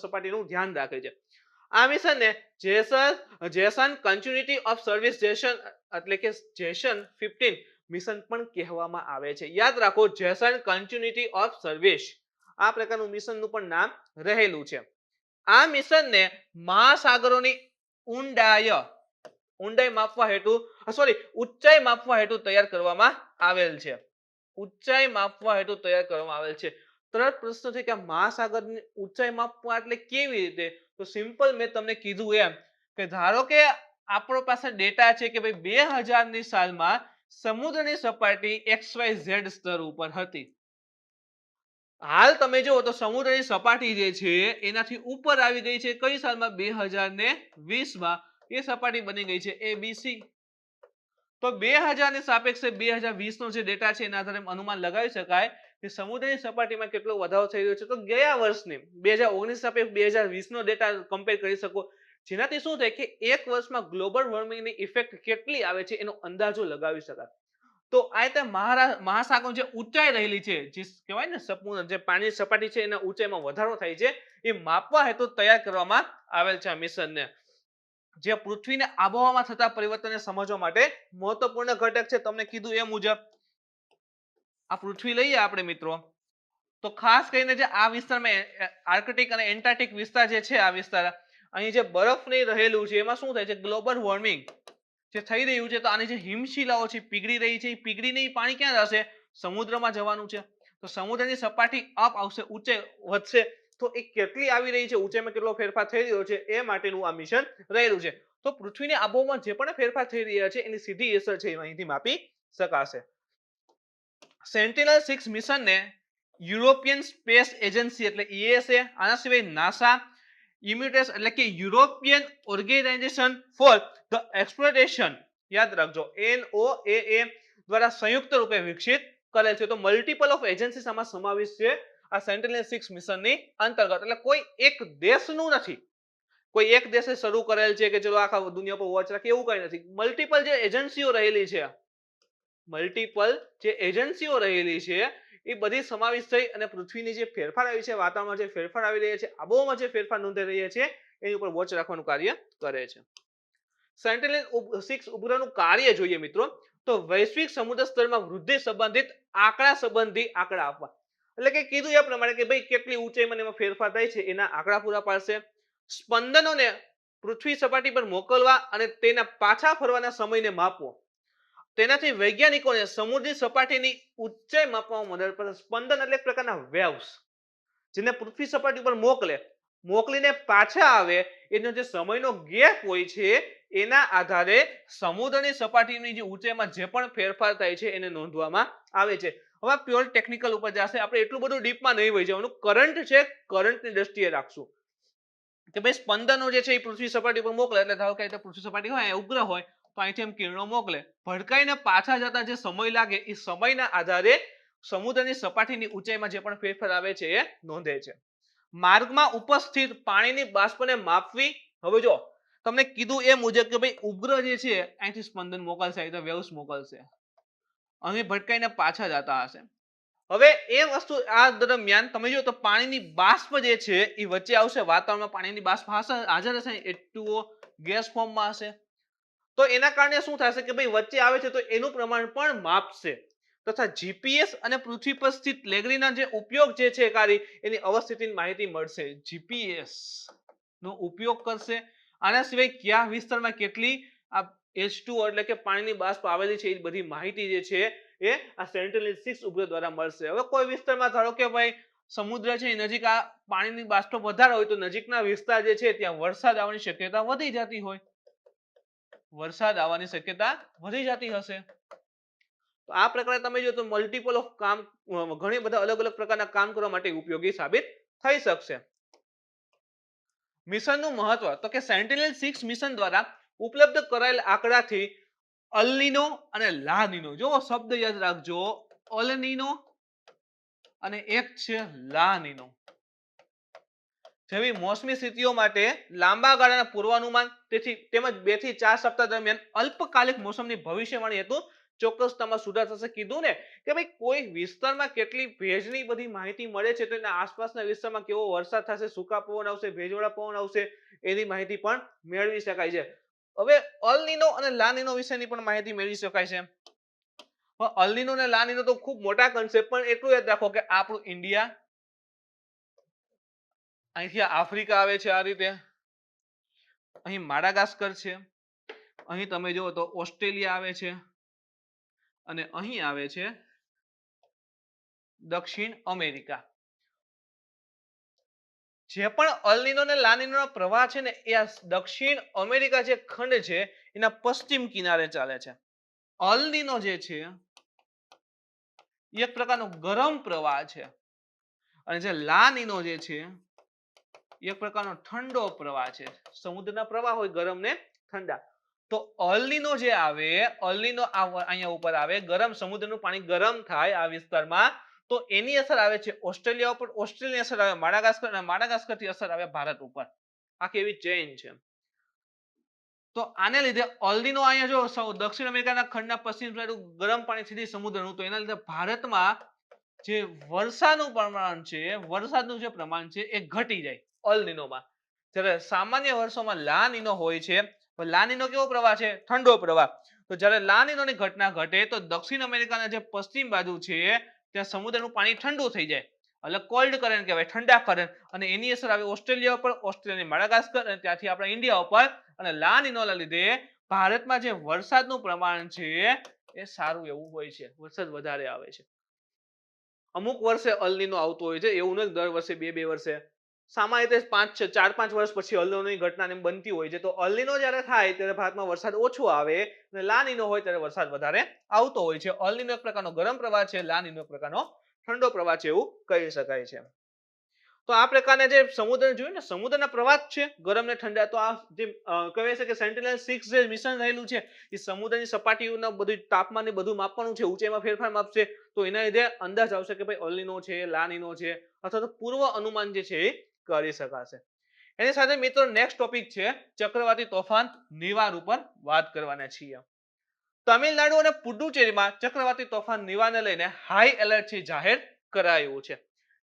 સપાટીનું ધ્યાન રાખે છે. આ મિશનને Jason continuity of service Jason એટલે કે જેસન 15 મિશન પણ કહેવામાં આવે છે. યાદ રાખો, જેસન કન્ટિન્યુટી ઓફ સર્વિસ, આ પ્રકારનું મિશનનું પણ નામ રહેલું છે. આ મિશનને મહાસાગરોની ઊંચાઈ માપવા હેતુ તૈયાર કરવામાં આવેલ છે. તરત પ્રશ્ન છે કે મહાસાગરની ઊંચાઈ માપવા એટલે કેવી રીતે? તો સિમ્પલ, મેં તમને કીધું એમ કે ધારો કે આપણો પાસે ડેટા છે કે ભાઈ 2000 ની સાલમાં સમુદ્રની સપાટી XYZ સ્તર ઉપર હતી. હાલ તમે જુઓ તો સમુદ્રની સપાટી જે છે એનાથી ઉપર આવી ગઈ છે. કઈ સાલમાં? 2020માં એ સપાટી બની ગઈ છે ABC. તો 2000 ની સાપેક્ષે 2020 નો જે ડેટા છે એના આધારે અનુમાન લગાવી શકાય કે સમુદ્રની સપાટીમાં કેટલો વધારો થઈ રહ્યો છે. તો ગયા વર્ષની 2019 સાથે 2020 નો ડેટા કમ્પેર કરી શકો, જેનાથી શું થાય કે એક વર્ષમાં ગ્લોબલ વોર્મિંગની ઇફેક્ટ કેટલી આવે છે એનો અંદાજો લગાવી શકાય. તો આ રીતે મહાસાગર જે ઊંચાઈ રહેલી છે, જે કહેવાય ને સંપૂર્ણ જે પાણીની સપાટી છે એના ઊંચાઈમાં વધારો થાય છે, એ માપવા હેતુ તૈયાર કરવામાં આવેલ છે આ મિશનને. જે પૃથ્વીને આબોહવામાં થતા પરિવર્તનને સમજવા માટે મહત્વપૂર્ણ ઘટક છે. તમને કીધું એ મુજબ આ પૃથ્વી લઈએ આપણે મિત્રો, તો ખાસ કરીને જે આ વિસ્તારમાં આર્કટિક અને એન્ટાર્કટિક વિસ્તાર જે છે, આ વિસ્તાર અહીં જે બરફ ને રહેલું છે, એમાં શું થાય છે, ગ્લોબલ વોર્મિંગ જે થઈ રહ્યું છે, તો આની જે હિમશિલાઓ છે પીગળી રહી છે, એ પીગળીને પાણી ક્યાં જશે, સમુદ્રમાં જવાનું છે. તો સમુદ્રની સપાટી અપ આવશે, ઊંચાઈ વધશે, તો એ કેટલી આવી રહી છે, ઊંચાઈમાં કેટલો ફેરફાર થઈ રહ્યો છે, એ માટેનું આ મિશન રહેલું છે. તો પૃથ્વીની આબોહવામાં જે પણ ફેરફાર થઈ રહ્યા છે એની સીધી અસર છે એ અહીંથી માપી શકાશે. સેન્ટિનલ-6 મિશનને યુરોપિયન સ્પેસ એજન્સી એટલે ESA, આના સિવાય નાસા, યુમિટેસ એટલે કે European Organisation for the Exploration, યાદ રાખજો, NOAA દ્વારા સંયુક્ત રૂપે વિકસિત કરેલ છે. તો મલ્ટિપલ ઓફ એજન્સીસ આમાં સમાવેશ છે આ સેન્ટિનલ-6 મિશનની અંતર્ગત. એટલે કોઈ એક દેશનું નથી, કોઈ એક દેશે શરૂ કરેલ છે કે ચલો આખા દુનિયા પર વોચ રાખે, એવું કઈ નથી. મલ્ટિપલ જે એજન્સીઓ રહેલી છે, મલ્ટિપલ જે એજન્સીઓ રહેલી છે એ બધી સમાવેશ થઈ અને પૃથ્વીની જે ફેરફાર આવી છે, વાતાવરણમાં જે ફેરફાર આવી રહ્યા છે, આબોહવામાં જે ફેરફાર નોંધાઈ રહ્યા છે એની ઉપર વોચ રાખવાનું કાર્ય કરે છે. સેન્ટિનલ-6 ઉપગ્રહનું કાર્ય જોઈએ મિત્રો, તો વૈશ્વિક સમુદ્ર સ્તરમાં વૃદ્ધિ સંબંધિત સંબંધી આંકડા આપવા. એટલે કે કીધું એ પ્રમાણે કે ભાઈ કેટલી ઊંચાઈમાં એમાં ફેરફાર થાય છે એના આંકડા પૂરા પાડશે. સ્પંદનોને પૃથ્વી સપાટી પર મોકલવા અને તેના પાછા ફરવાના સમયને માપવો. તેનાથી વૈજ્ઞાનિકોને સમુદ્રી સપાટીની ઊંચાઈ માપવામાં મદદ પડે. સ્પંદન એટલે એક પ્રકારના વેવ્સ, જેને પૃથ્વી સપાટી પર મોકલીને પાછા આવે, એનો જે સમયનો ગેપ હોય છે એના આધારે સમુદ્રની સપાટીની જે ઊંચાઈમાં જે પણ ફેરફાર થાય છે એને નોંધવામાં આવે છે. હવે પ્યોર ટેકનિકલ ઉપર જશે, આપણે એટલું બધું ડીપમાં નહીં વહી જવાનું. કરંટ છે, કરંટની દ્રષ્ટિએ રાખશું કે ભાઈ સ્પંદનો જે છે એ પૃથ્વી સપાટી પર મોકલે, એટલે ધારો કે પૃથ્વી સપાટી હોય, ઉપગ્રહ હોય, તો અહીંથી એમ કિરણો મોકલે, ભડકાઈને પાછા જતા જે સમય લાગે એ સમયના આધારે સમુદ્રની સપાટીની ઊંચાઈમાં જે પણ ફેરફાર આવે છે એ નોંધે છે. માર્ગમાં ઉપસ્થિત પાણીની બાષ્પને માપવી. હવે જો તમને કીધું એ મુજબ કે ભાઈ ઉપગ્રહ જે છે અહીંથી સ્પંદન મોકલશે, અહીં વેવ્સ મોકલશે, અહીં ભટકાઈને પાછા જતા હશે. હવે એ વસ્તુ આ દરમિયાન તમે જો તો પાણીની બાષ્પ જે છે એ વચ્ચે આવશે, વાતાવરણમાં પાણીની બાષ્પ હાજર હશે, H2O ગેસ ફોર્મમાં હશે. તો એના કારણે શું થશે કે ભાઈ વચ્ચે આવે છે તો એનું પ્રમાણ પણ માપશે, તથા જીપીએસ અને પૃથ્વી પર સ્થિત લેગરીના જે ઉપયોગ જે છે એની અવસ્થિતિની માહિતી મળશે. જીપીએસ નો ઉપયોગ કરશે. આના સિવાય કયા વિસ્તારમાં કેટલી આ H2O એટલે કે પાણીની બાષ્પ આવેલી છે એ બધી માહિતી જે છે એ આ સેન્ટિનલ-6 ઉપગ્રહ દ્વારા મળશે. હવે કોઈ વિસ્તારમાં ધારો કે ભાઈ સમુદ્ર છે નજીક આ પાણીની બાષ્પ વધારે હોય, તો નજીકના વિસ્તાર જે છે ત્યાં વરસાદ આવવાની શક્યતા વધી જતી હોય, વરસાદ આવવાની શક્યતા વધી જતી હશે. તો આ પ્રકારે તમે જો તો મલ્ટિપલ ઓફ કામ, ઘણી બધા અલગ અલગ પ્રકારના કામ કરવા માટે ઉપયોગી સાબિત થઈ શકશે. મિશનનું મહત્વ, તો કે સેન્ટિનલ-6 મિશન દ્વારા ઉપલબ્ધ કરાયેલ આંકડાથી અલ નીનો અને લા નીનો, જો શબ્દ યાદ રાખજો, અલ નીનો અને એક છે લા નીનો, જેવી મોસમી સ્થિતિઓ માટે લાંબા ગાળાના પૂર્વાનુમાન તેમજ 2 થી 4 સપ્તાહ દરમિયાન અલ્પકાલિક મોસમની ભવિષ્યવાણી હેતુ ચોક્કસતામાં સુધાર થશે. કીધું ને કે ભાઈ કોઈ વિસ્તારમાં કેટલી ભેજની બધી માહિતી મળે છે, તો એના આસપાસના વિસ્તારમાં કેવો વરસાદ થશે, સૂકા પવન આવશે, ભેજવાળા પવન આવશે, એની માહિતી પણ મેળવી શકાય છે. હવે અલ નીનો અને લા નીનો વિશેની પણ માહિતી મેળવી શકાય છે. અલ નીનો અને લા નીનો તો ખૂબ મોટા કન્સેપ્ટ, પણ એટલું યાદ રાખો કે આપણું ઇન્ડિયા, અહીંથી આફ્રિકા આવે છે, આ રીતે અહીં માડાગાસ્કર છે, અહીં તમે જુઓ તો ઓસ્ટ્રેલિયા આવે છે, અને અહીં આવે છે દક્ષિણ અમેરિકા. જે પણ અલ નીનો અને લા નીનો પ્રવાહ છે ને એ આ દક્ષિણ અમેરિકા જે ખંડ છે એના પશ્ચિમ કિનારે ચાલે છે. અલ નીનો જે છે એક પ્રકારનો ગરમ પ્રવાહ છે, અને જે લા નીનો જે છે એક પ્રકારનો ઠંડો પ્રવાહ છે. સમુદ્રના પ્રવાહ હોય ગરમ ને ઠંડા. તો અલ નીનો જે આવે, અલ નીનો અહીંયા ઉપર આવે, ગરમ સમુદ્રનું પાણી ગરમ થાય આ વિસ્તારમાં, તો એની અસર આવે છે ઓસ્ટ્રેલિયા ઉપર, ઓસ્ટ્રેલિયાની અસર આવે માડાગાસ્કર, અને માડાગાસ્કર થી અસર આવે ભારત ઉપર. આખી એવી ચેઇન છે. તો આને લીધે ઓલ્નિનો અહીંયા જો દક્ષિણ અમેરિકાના ખંડના પશ્ચિમ સાઈડ ગરમ પાણીથી સમુદ્રનું, તો એના લીધે ભારતમાં જે વર્ષાનું પ્રમાણ છે એ ઘટી જાય ઓલ્નિનોમાં. જ્યારે સામાન્ય વર્ષોમાં લાનિનો હોય છે. લાનિનો કેવો પ્રવાહ છે? ઠંડો પ્રવાહ. તો જ્યારે લાનિનોની ઘટના ઘટે તો દક્ષિણ અમેરિકાના જે પશ્ચિમ બાજુ છે ત્યાં સમુદ્રનું પાણી ઠંડુ થઈ જાય, એટલે કોલ્ડ કરંટ કહેવાય, ઠંડા કરંટ, અને એની અસર આવે ઓસ્ટ્રેલિયા ઉપર, ઓસ્ટ્રેલિયાની માડાગાસ્કર, અને ત્યાંથી આપણા ઇન્ડિયા ઉપર. અને લાનિનોના લીધે ભારતમાં જે વરસાદનું પ્રમાણ છે એ સારું એવું હોય છે, વરસાદ વધારે આવે છે. અમુક વર્ષે અલનીનો આવતો હોય છે, એવું નથી દર વર્ષે બે વર્ષે. સામાન્ય રીતે 4-5 વર્ષ પછી અલનીનોની ઘટના બનતી હોય છે. તો અલનીનો જ્યારે થાય ત્યારે ભારતમાં વરસાદ ઓછો આવે અને લાનીનો હોય ત્યારે વરસાદ વધારે આવતો હોય છે. અલનીનો એક પ્રકારનો ગરમ પ્રવાહ છે, લાનીનો એક પ્રકારનો ઠંડો પ્રવાહ છે, એવું કહી શકાય છે. તો આ પ્રકારના જે સમુદ્ર જોયું ને, સમુદ્રના પ્રવાહ છે ગરમ ને ઠંડા. તો આ જે કહેવાય છે કે સેન્ટિનેલ-6 જે મિશન રહેલું છે એ સમુદ્રની સપાટીઓના બધું તાપમાન ને બધું માપવાનું છે, ઊંચાઈમાં ફેરફાર માપશે. તો એના લીધે અંદાજ આવશે કે ભાઈ અલનીનો છે, લાનીનો છે, અથવા તો પૂર્વ અનુમાન જે છે એ કરી શકાશે. એની સાથે મિત્રો નેક્સ્ટ ટોપિક છે ચક્રવાતી તોફાન નિવાર ઉપર વાત કરવાના છીએ. તમિલનાડુ અને પુડુચેરીમાં ચક્રવાતી તોફાન નિવારને લઈને હાઈ એલર્ટ છે જાહેર કરાયું છે.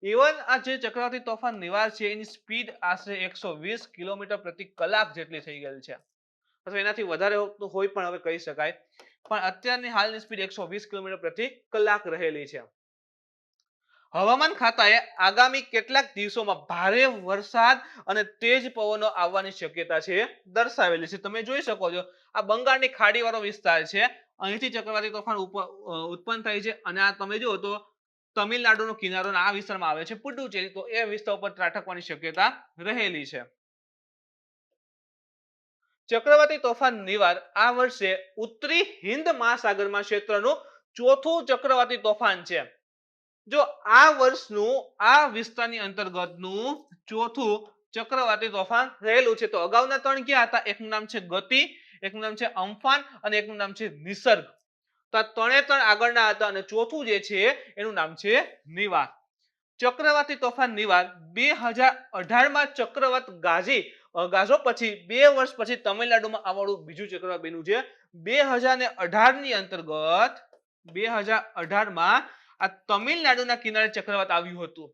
ઇવન આ જે ચક્રવાતી તોફાન નિવાર છે એની સ્પીડ આશરે 120 કિલોમીટર પ્રતિ કલાક જેટલી થઈ ગઈ છે, અથવા એનાથી વધારે હોય પણ હવે કહી શકાય. પણ અત્યારની હાલની સ્પીડ 120 કિલોમીટર પ્રતિ કલાક રહેલી છે. હવામાન ખાતાએ આગામી કેટલાક દિવસોમાં ભારે વરસાદ અને તેજ પવનો આવવાની શક્યતા છે દર્શાવેલી છે. તમે જોઈ શકો છો આ બંગાળની ખાડીવાળો વિસ્તાર છે, અહીંથી ચક્રવાતી તોફાન ઉત્પન્ન થાય છે, અને આ તમે જુઓ તો તમિલનાડુનો કિનારો આ વિસ્તારમાં આવે છે પુડુચેરી, તો એ વિસ્તાર ઉપર ત્રાટકવાની શક્યતા રહેલી છે. ચક્રવાતી તોફાન નિવાર આ વર્ષે ઉત્તરી હિન્દ મહાસાગરમાં ક્ષેત્રનું ચોથું ચક્રવાતી તોફાન છે. જો આ વર્ષનું આ વિસ્તારની અંતર્ગતનું ચોથું ચક્રવાતી તોફાન રહેલું છે. તો અગાઉના 3 ક્યાં હતા? એકનું નામ છે ગતિ, એકનું નામ છે અમ્ફાન, અને એકનું નામ છે નિસર્ગ. તો આ 3 આગળના હતા, અને ચોથું જે છે એનું નામ છે નિવાર. ચક્રવાતી તોફાન નિવાર 2018માં ચક્રવાત ગાજો પછી 2 વર્ષ પછી તમિલનાડુમાં આવવાનું બીજું ચક્રવાત બન્યું છે. 2018 ની અંતર્ગત 2018માં આ તમિલનાડુના કિનારે ચક્રવાત આવ્યું હતું.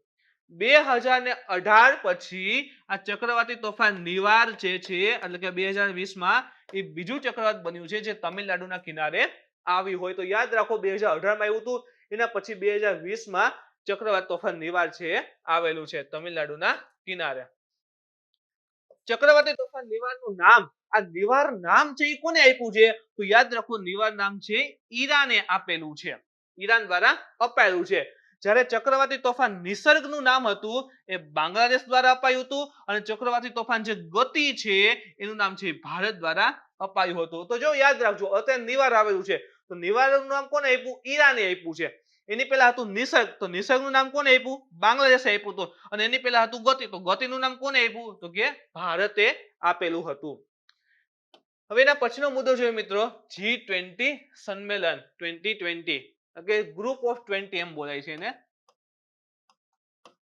2018 પછી આ ચક્રવાતી તોફાન નિવાર જે છે એટલે કે 2020માં એ બીજું ચક્રવાત બન્યું છે જે તમિલનાડુના કિનારે આવ્યું હોય. તો યાદ રાખો 2018માં આવ્યું હતું, એના પછી 2020માં ચક્રવાત તોફાન નિવાર છે આવેલું છે તમિલનાડુના કિનારે. ચક્રવાતી તોફાન નિવારનું નામ, આ નિવાર નામ છે એ કોને આપ્યું છે? તો યાદ રાખો નિવાર નામ છે ઈરાને આપેલું છે, ઈરાન દ્વારા અપાયેલું છે. જ્યારે ચક્રવાતી તોફાન નિસર્ગનું નામ હતું એ બાંગ્લાદેશ દ્વારા અપાયું હતું, અને ચક્રવાતી તોફાન જે ગતિ છે એનું નામ છે ભારત દ્વારા અપાયું હતું. તો જો યાદ રાખજો અત્યારે નિવાર આવેલું છે, તો નિવારનું નામ કોને આપ્યું? ઈરાને આપ્યું છે. એની પહેલા હતું નિસર્ગ, તો નિસર્ગનું નામ કોને આપ્યું? બાંગ્લાદેશે આપ્યું હતું. અને એની પહેલા હતું ગતિ, તો ગતિનું નામ કોને આપ્યું? તો કે ભારતે આપેલું હતું. હવે એના પછીનો મુદ્દો જોઈએ મિત્રો, G20 સંમેલન 2020, કે ગ્રુપ ઓફ 20 એમ બોલાય છે એને,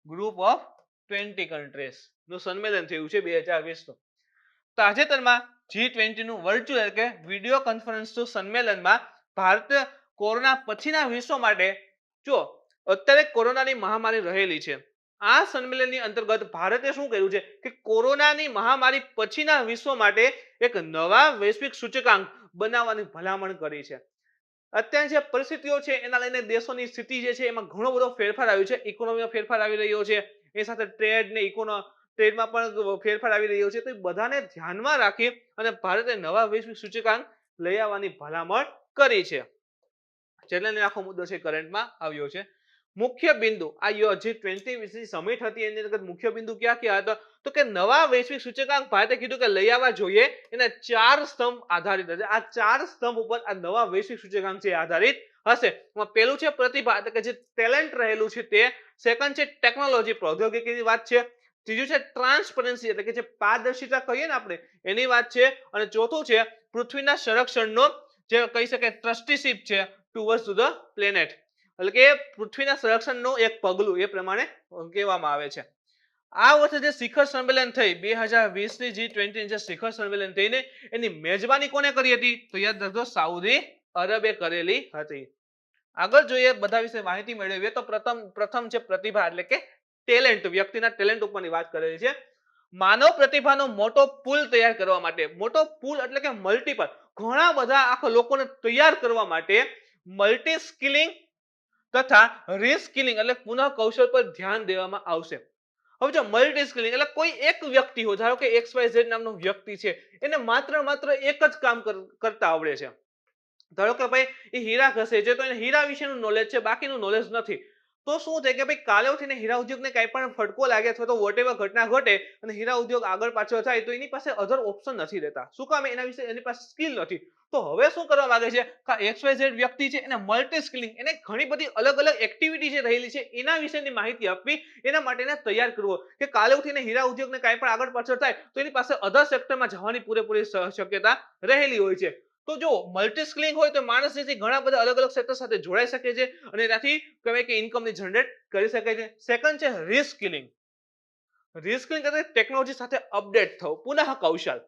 ગ્રુપ ઓફ 20 કન્ટ્રીઝ નું સંમેલન થયું છે 2020 નું. તાજેતરમાં G20 નું વર્ચ્યુઅલ કે વિડિયો કોન્ફરન્સનું સંમેલનમાં ભારત કોરોના પછીના વિશ્વ માટે, જો અત્યારે કોરોનાની મહામારી રહેલી છે, આ સંમેલનની અંતર્ગત ભારતે શું કર્યું છે કે કોરોનાની મહામારી પછીના વિશ્વ માટે એક નવા વૈશ્વિક સૂચકાંક બનાવવાની ભલામણ કરી છે. અત્યારે જે પરિસ્થિતિઓ છે એના લઈને દેશોની સ્થિતિ જે છે એમાં ઘણો બધો ફેરફાર આવ્યો છે. ઇકોનોમીમાં ફેરફાર આવી રહ્યો છે, એ સાથે ટ્રેડમાં પણ ફેરફાર આવી રહ્યો છે. તો એ બધાને ધ્યાનમાં રાખી અને ભારતે નવા વૈશ્વિક સૂચકાંક લઈ આવવાની ભલામણ કરી છે, જેને આખો મુદ્દો છે કરંટમાં આવ્યો છે. મુખ્ય બિંદુ આ G20 સમિટ હતી એની અંતર્ગત મુખ્ય બિંદુ ક્યાં ક્યાં હતા? તો કે નવા વૈશ્વિક સૂચકાંક ભારતે કીધું કે લઈ આવવા જોઈએ, એના 4 સ્તંભ આધારિત હશે. આ 4 સ્તંભ ઉપર આ નવા વૈશ્વિક સૂચકાંક છે આધારિત હશે. પહેલું છે પ્રતિભા, એટલે કે જે ટેલેન્ટ રહેલું છે તે. સેકન્ડ છે ટેકનોલોજી, પ્રૌદ્યોગિકીની વાત છે. ત્રીજું છે ટ્રાન્સપરન્સી, એટલે કે જે પારદર્શિતા કહીએ ને આપણે એની વાત છે. અને ચોથું છે પૃથ્વીના સંરક્ષણનો જે કહી શકાય ટ્રસ્ટીશિપ છે ટુવર્ડ્સ ટુ ધ પ્લેનેટ, એટલે કે પૃથ્વીના સંરક્ષણનું એક પગલું એ પ્રમાણે કહેવામાં આવે છે. આ વર્ષે જે શિખર સંમેલન થઈ 2020 ની G20 ની જે શિખર સંમેલન થઈને એની મેજબાની કોને કરી હતી? તો યાદ રાખજો, સાઉદી અરબે કરેલી હતી. આગળ જોઈએ બધા વિશે માહિતી મેળવીએ તો પ્રથમ છે પ્રતિભા એટલે કે ટેલેન્ટ, વ્યક્તિના ટેલેન્ટ ઉપરની વાત કરેલી છે. માનવ પ્રતિભાનો મોટો પુલ તૈયાર કરવા માટે, મોટો પુલ એટલે કે મલ્ટીપલ, ઘણા બધા આખા લોકોને તૈયાર કરવા માટે મલ્ટી સ્કિલિંગ તથા રીસ્કિલિંગ એટલે પુનઃ કૌશલ પર ધ્યાન દેવામાં આવશે. હવે જો મલ્ટી સ્કિલિંગ એટલે કોઈ એક વ્યક્તિ હોય, ધારો કે XYZ નામનો વ્યક્તિ છે, એને માત્ર એક જ કામ કરતા આવડે છે. ધારો કે ભાઈ એ હીરા ઘસે છે તો એને હીરા વિશેનું નોલેજ છે, બાકીનું નોલેજ નથી. તો શું થાય કે ભાઈ કાલે ઉઠીને હીરા ઉદ્યોગને કંઈ પણ ફટકો લાગે અથવા તો વોટેવર ઘટના ઘટે અને હીરા ઉદ્યોગ આગળ પાછળ થાય તો એની પાસે અધર ઓપ્શન નથી રહેતા. શું કામ? એના વિશે એની પાસે સ્કિલ નથી. તો હવે શું કરવા માંગે છે? XYZ વ્યક્તિ છે એને મલ્ટી સ્કિલિંગ, એને ઘણી બધી અલગ અલગ એક્ટિવિટી જે રહેલી છે એના વિશેની માહિતી આપવી, એના માટે એને તૈયાર કરવો કે કાલે ઉઠીને હીરા ઉદ્યોગને કાંઈ પણ આગળ પાછળ થાય તો એની પાસે અધર સેક્ટરમાં જવાની પૂરેપૂરી શક્યતા રહેલી હોય છે. તો જો મલ્ટી સ્કિલિંગ હોય તો માણસ જે છે ઘણા બધા અલગ અલગ સેક્ટર સાથે જોડાઈ શકે છે અને ત્યાંથી કહેવાય કે ઇન્કમ જનરેટ કરી શકે છે. સેકન્ડ છે રીસ્કિલિંગ. રીસ્કિલિંગ એટલે ટેકનોલોજી સાથે અપડેટ થવું, પુનઃ કૌશલ.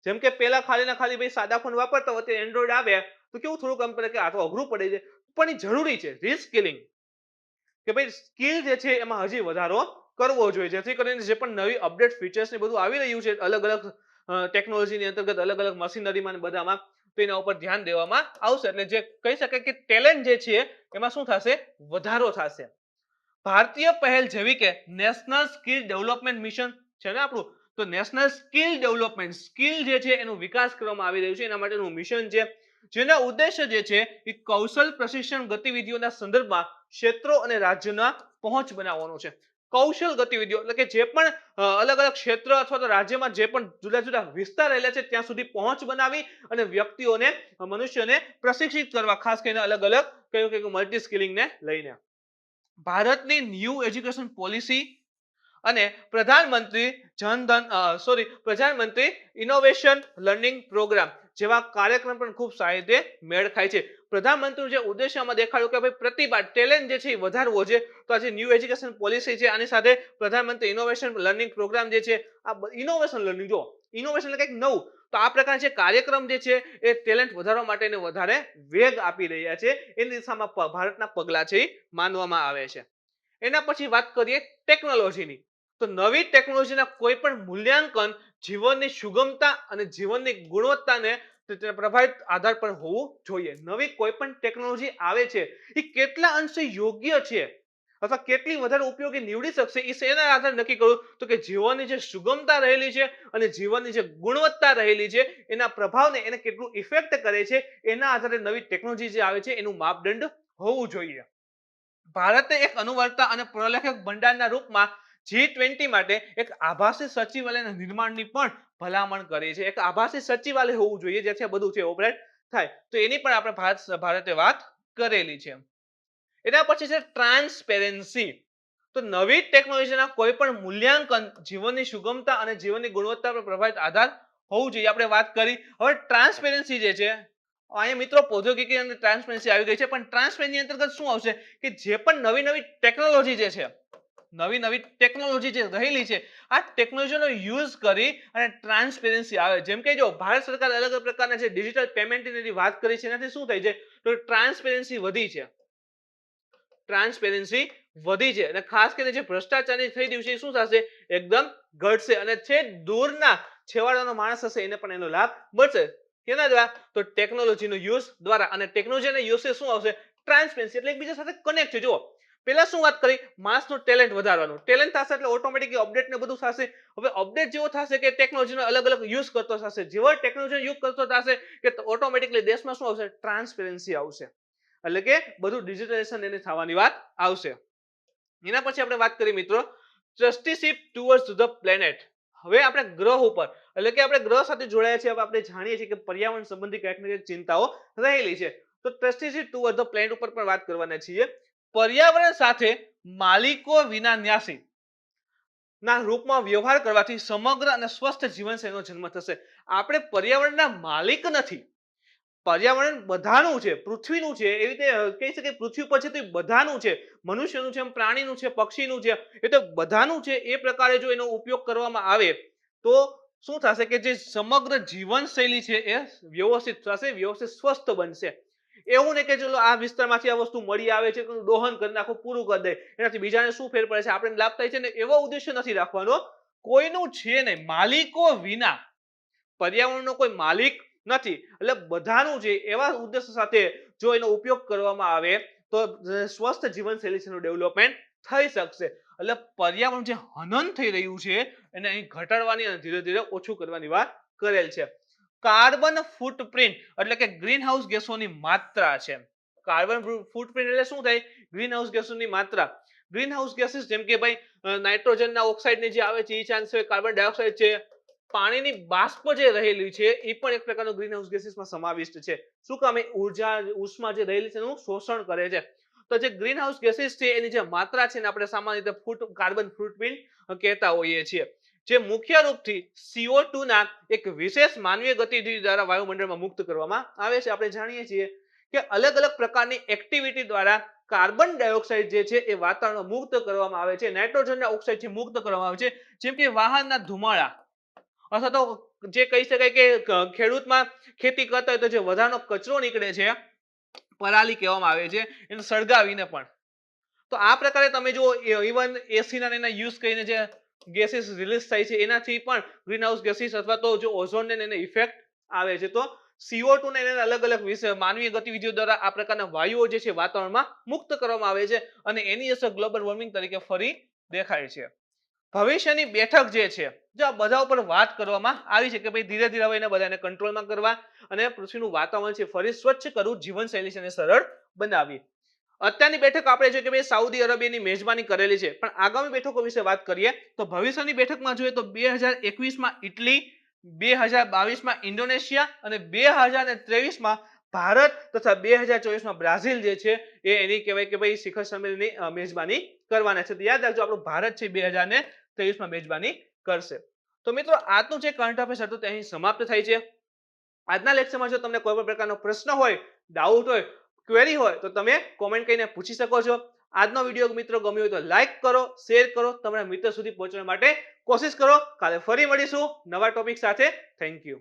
જેમ કે પહેલા ખાલી ભાઈ સાદા ફોન વાપરતા હોય, એન્ડ્રોઈડ આવે તો કેવું થોડુંક આમ કે આ તો અઘરું પડે છે, પણ એ જરૂરી છે. રીસ્કિલિંગ કે ભાઈ સ્કિલ જે છે એમાં હજી વધારો કરવો જોઈએ, જેથી કરીને જે પણ નવી અપડેટ ફીચર્સ ને બધું આવી રહ્યું છે અલગ અલગ ટેકનોલોજીની અંતર્ગત, અલગ અલગ મશીનરીમાં ને બધામાં, તો એના ઉપર ધ્યાન દેવામાં આવશે. એટલે જે કહી શકાય કે ટેલેન્ટ જે છે એમાં શું થશે? વધારો થશે. ભારતીય પહેલ જેવી કે નેશનલ સ્કિલ ડેવલપમેન્ટ મિશન છે ને આપણું, તો નેશનલ સ્કિલ ડેવલપમેન્ટ, સ્કિલ જે છે એનો વિકાસ કરવામાં આવી રહ્યું છે, એના માટેનું મિશન છે, જેના ઉદ્દેશ્ય જે છે એ કૌશલ પ્રશિક્ષણ ગતિવિધિઓના સંદર્ભમાં ક્ષેત્રો અને રાજ્યના પહોંચ બનાવવાનો છે. કૌશલ ગતિવિધિઓ એટલે કે જે પણ અલગ અલગ ક્ષેત્ર અથવા તો રાજ્યમાં જે પણ જુદા જુદા વિસ્તાર રહેલા છે ત્યાં સુધી પહોંચ બનાવી અને વ્યક્તિઓને, મનુષ્યને પ્રશિક્ષિત કરવા, ખાસ કરીને અલગ અલગ કયું મલ્ટી સ્કિલિંગને લઈને. ભારતની ન્યૂ એજ્યુકેશન પોલિસી અને પ્રધાનમંત્રી ઇનોવેશન લર્નિંગ પ્રોગ્રામ જેવા કાર્યક્રમ પણ ખૂબ સારી રીતે મેળ ખાય છે. પ્રધાનમંત્રીનું જે ઉદ્દેશ્યમાં દેખાડ્યું કે ભાઈ પ્રતિભા, ટેલેન્ટ જે છે એ વધારવો છે, તો આ જે ન્યૂ એજ્યુકેશન પોલિસી છે આની સાથે પ્રધાનમંત્રી ઇનોવેશન લર્નિંગ પ્રોગ્રામ જે છે, આ ઇનોવેશન લર્નિંગ, જો ઇનોવેશન એટલે કંઈક નવું, તો આ પ્રકારના જે કાર્યક્રમ જે છે એ ટેલેન્ટ વધારવા માટેને વધારે વેગ આપી રહ્યા છે, એની દિશામાં ભારતના પગલા છે એ માનવામાં આવે છે. એના પછી વાત કરીએ ટેકનોલોજીની, તો નવી ટેકનોલોજીના કોઈ પણ મૂલ્યાંકન જીવનની સુગમતા અને જીવનની ગુણવત્તાને પ્રભાવિત આધાર પર હોવું જોઈએ. નવી કોઈ પણ ટેકનોલોજી આવે છે એ કેટલા અંશે યોગ્ય છે અથવા કેટલી વધારે ઉપયોગી નીવડી શકશે, એ શેના આધારે નક્કી કરવું? તો કે જીવનની જે સુગમતા રહેલી છે અને જીવનની જે ગુણવત્તા રહેલી છે એના પ્રભાવને એને કેટલું ઇફેક્ટ કરે છે એના આધારે નવી ટેકનોલોજી જે આવે છે એનું માપદંડ હોવું જોઈએ. ભારતે એક અનુવર્તા અને પ્રલેખક ભંડારના રૂપમાં G20 માટે એક આભાસી સચિવાલયના નિર્માણની પણ ભલામણ કરી છે. એક આભાસી સચિવાલય હોવું જોઈએ જેથી આ બધું છે ઓપરેટ થાય, તો એની પણ આપણે ભારતે વાત કરેલી છે. એના પછી છે ટ્રાન્સપેરેન્સી. તો નવી ટેકનોલોજીના કોઈ પણ મૂલ્યાંકન જીવનની સુગમતા અને જીવનની ગુણવત્તા પર પ્રભાવિત આધાર હોવું જોઈએ, આપણે વાત કરી. હવે ટ્રાન્સપેરેન્સી જે છે, અહીંયા મિત્રો પ્રૌદ્યોગિકી અને ટ્રાન્સપરન્સી આવી ગઈ છે, પણ ટ્રાન્સપરન્સી અંતર્ગત શું આવશે કે જે પણ નવી ટેકનોલોજી જે છે, નવી ટેકનોલોજી જે રહેલી છે, આ ટેકનોલોજીનો યુઝ કરી અને ટ્રાન્સપેરન્સી આવે. જેમ કે જો ભારત સરકાર અલગ અલગ પ્રકારના જે ડિજિટલ પેમેન્ટની વાત કરી છે, એનાથી શું થાય છે? તો ટ્રાન્સપેરન્સી વધી છે, ટ્રાન્સપેરન્સી વધી છે, અને ખાસ કરીને જે ભ્રષ્ટાચારની થઈ રહ્યું છે એ શું થશે? એકદમ ઘટશે, અને છે દૂરના છેવાડાનો માણસ હશે એને પણ એનો લાભ મળશે. કેના દ્વારા? તો ટેકનોલોજીનો યુઝ દ્વારા. અને ટેકનોલોજીના યુઝ શું આવશે? ટ્રાન્સપેરન્સી એટલે એકબીજા સાથે કનેક્ટ છે. જો પહેલા શું વાત કરી? માણસનું ટેલેન્ટ વધારવાનું, ટેલેન્ટ થશે એટલે ઓટોમેટિકલી અપડેટ ને બધું થશે. હવે અપડેટ જેવો થશે કે ટેકનોલોજીનો અલગ અલગ યુઝ કરતો થશે, જેવો ટેકનોલોજીનો યુઝ કરતો થશે કે ઓટોમેટિકલી દેશમાં શું આવશે? ટ્રાન્સપેરન્સી આવશે, એટલે કે બધું ડિજિટલાઇઝેશન એને થવાની વાત આવશે. એના પછી આપણે વાત કરી મિત્રો ટ્રસ્ટીશિપ ટુવર્ડ્સ ધ પ્લેનેટ. હવે આપણે ગ્રહ ઉપર એટલે કે આપણે ગ્રહ સાથે જોડાયા છીએ. હવે આપણે જાણીએ છીએ કે પર્યાવરણ સંબંધી કંઈક ને કંઈક ચિંતાઓ રહેલી છે, તો ટ્રસ્ટીશિપ ટુવર્ડ્સ ધ પ્લેનેટ ઉપર પણ વાત કરવાના છીએ. પર્યાવરણ સાથે માલિકો વિના ન્યાસી ના રૂપમાં વ્યવહાર કરવાથી સમગ્ર અને સ્વસ્થ જીવનશૈલીનો જન્મ થશે. આપણે પર્યાવરણના માલિક નથી, પર્યાવરણ બધાનું છે, પૃથ્વીનું છે, એવી રીતે કહી શકાય પૃથ્વી પર છે તો એ બધાનું છે, મનુષ્યનું છે, પ્રાણીનું છે, પક્ષીનું છે, એ તો બધાનું છે. એ પ્રકારે જો એનો ઉપયોગ કરવામાં આવે તો શું થશે કે જે સમગ્ર જીવનશૈલી છે એ વ્યવસ્થિત થશે, વ્યવસ્થિત સ્વસ્થ બનશે. એવું નહીં કે ચલો આ વિસ્તારમાંથી આ વસ્તુ મળી આવે છે તો દોહન કરી નાખો, પૂરું કરી દે, એનાથી બીજાને શું ફેર પડે છે, આપણે લાભ થાય છે ને, એવો ઉદ્દેશ્ય નથી રાખવાનો. કોઈનું છે નહીં, માલિકો વિના પર્યાવરણનો કોઈ માલિક નથી, એટલે બધાનું છે એવા ઉદ્દેશ્ય સાથે જો એનો ઉપયોગ કરવામાં આવે તો સ્વસ્થ જીવનશૈલી છે ડેવલપમેન્ટ થઈ શકશે. એટલે પર્યાવરણ જે હનન થઈ રહ્યું છે એને અહીં ઘટાડવાની અને ધીરે ધીરે ઓછું કરવાની વાત કરેલ છે. કાર્બન ફૂટપ્રિન્ટ એટલે કે ગ્રીન હાઉસ ગેસોની માત્રા છે. કાર્બન ફૂટપ્રિન્ટ એટલે શું થાય? ગ્રીન હાઉસ ગેસોની માત્રા. ગ્રીન હાઉસ ગેસીસ જેમ કે ભાઈ નાઇટ્રોજનના ઓક્સાઇડની જે આવે છે એ ચાન્સ છે, કાર્બન ડાયોક્સાઇડ છે, પાણીની બાષ્પ જે રહેલી છે એ પણ એક પ્રકારનો ગ્રીન હાઉસ ગેસીસમાં સમાવિષ્ટ છે. શું કામ? ઉર્જા ઉષ્મા જે રહેલી છે એનું શોષણ કરે છે. તો જે ગ્રીન હાઉસ ગેસીસ છે એની જે માત્રા છે ને આપણે સામાન્ય રીતે કાર્બન ફૂટપ્રિન્ટ કહેતા હોઈએ છીએ. જે મુખ્ય રૂપથી CO2 ના એક વિશેષ માનવીય ગતિવિધિ દ્વારા વાયુમંડળમાં મુક્ત કરવામાં આવે છે. આપણે જાણીએ છીએ કે અલગ અલગ પ્રકારની એક્ટિવિટી દ્વારા કાર્બન ડાયોક્સાઇડ જે છે એ વાતાવરણમાં મુક્ત કરવામાં આવે છે, નાઇટ્રોજનના ઓક્સાઇડથી મુક્ત કરવામાં આવે છે. જેમ કે વાહનના ધુમાડા અથવા તો જે કહી શકાય કે ખેડૂતમાં ખેતી કરતા હોય તો જે વધારાનો કચરો નીકળે છે, પરાલી કહેવામાં આવે છે, એને સળગાવીને પણ. તો આ પ્રકારે તમે જો ઇવન એસીના એના યુઝ કરીને જે ગેસીસ રિલીઝ થાય છે એનાથી પણ ગ્રીન હાઉસ ગેસીસ અથવા તો જો ઓઝોનને એને ઇફેક્ટ આવે છે. તો CO2 ને એને અલગ અલગ વિશે માનવીય ગતિવિધિઓ દ્વારા આ પ્રકારના વાયુઓ જે છે વાતાવરણમાં મુક્ત કરવામાં આવે છે અને એની અસર ગ્લોબલ વોર્મિંગ તરીકે ફરી દેખાય છે. ભવિષ્યની બેઠક જે છે જો આ બધા ઉપર વાત કરવામાં આવી છે કે ભાઈ ધીરે ધીરે હવે એને બધાને કંટ્રોલમાં કરવા અને પૃથ્વીનું વાતાવરણ છે ફરી સ્વચ્છ કરવું, જીવનશૈલી છે સરળ બનાવવી. અત્યારની બેઠક આપણે જોઈએ કે ભાઈ સાઉદી અરેબિયાની મેજબાની કરેલી છે, પણ આગામી બેઠકો વિશે વાત કરીએ તો ભવિષ્યની બેઠકમાં જોઈએ તો 2021માં ઇટલી, 2022માં ઇન્ડોનેશિયા અને 2023માં ભારત તથા 2024માં બ્રાઝિલ જે છે એ એની કહેવાય કે ભાઈ શિખર સંમેલનની મેજબાની કરવાના છે. તો યાદ રાખજો આપણું ભારત છે 2023માં મેજબાની કરશે. તો મિત્રો આજનું જે કરંટ અફેર્સ હતું તે અહીં સમાપ્ત થાય છે. આજના લેક્ચરમાં જો તમને કોઈ પણ પ્રકારનો પ્રશ્ન હોય, ડાઉટ હોય, ક્વેરી હોય તો તમે કોમેન્ટ કરીને પૂછી શકો છો. આજનો વિડીયો મિત્રો ગમ્યો હોય તો લાઈક કરો, શેર કરો, તમારા મિત્ર સુધી પહોંચવા માટે કોશિશ કરો. કાલે ફરી મળીશું નવા ટોપિક સાથે. Thank you.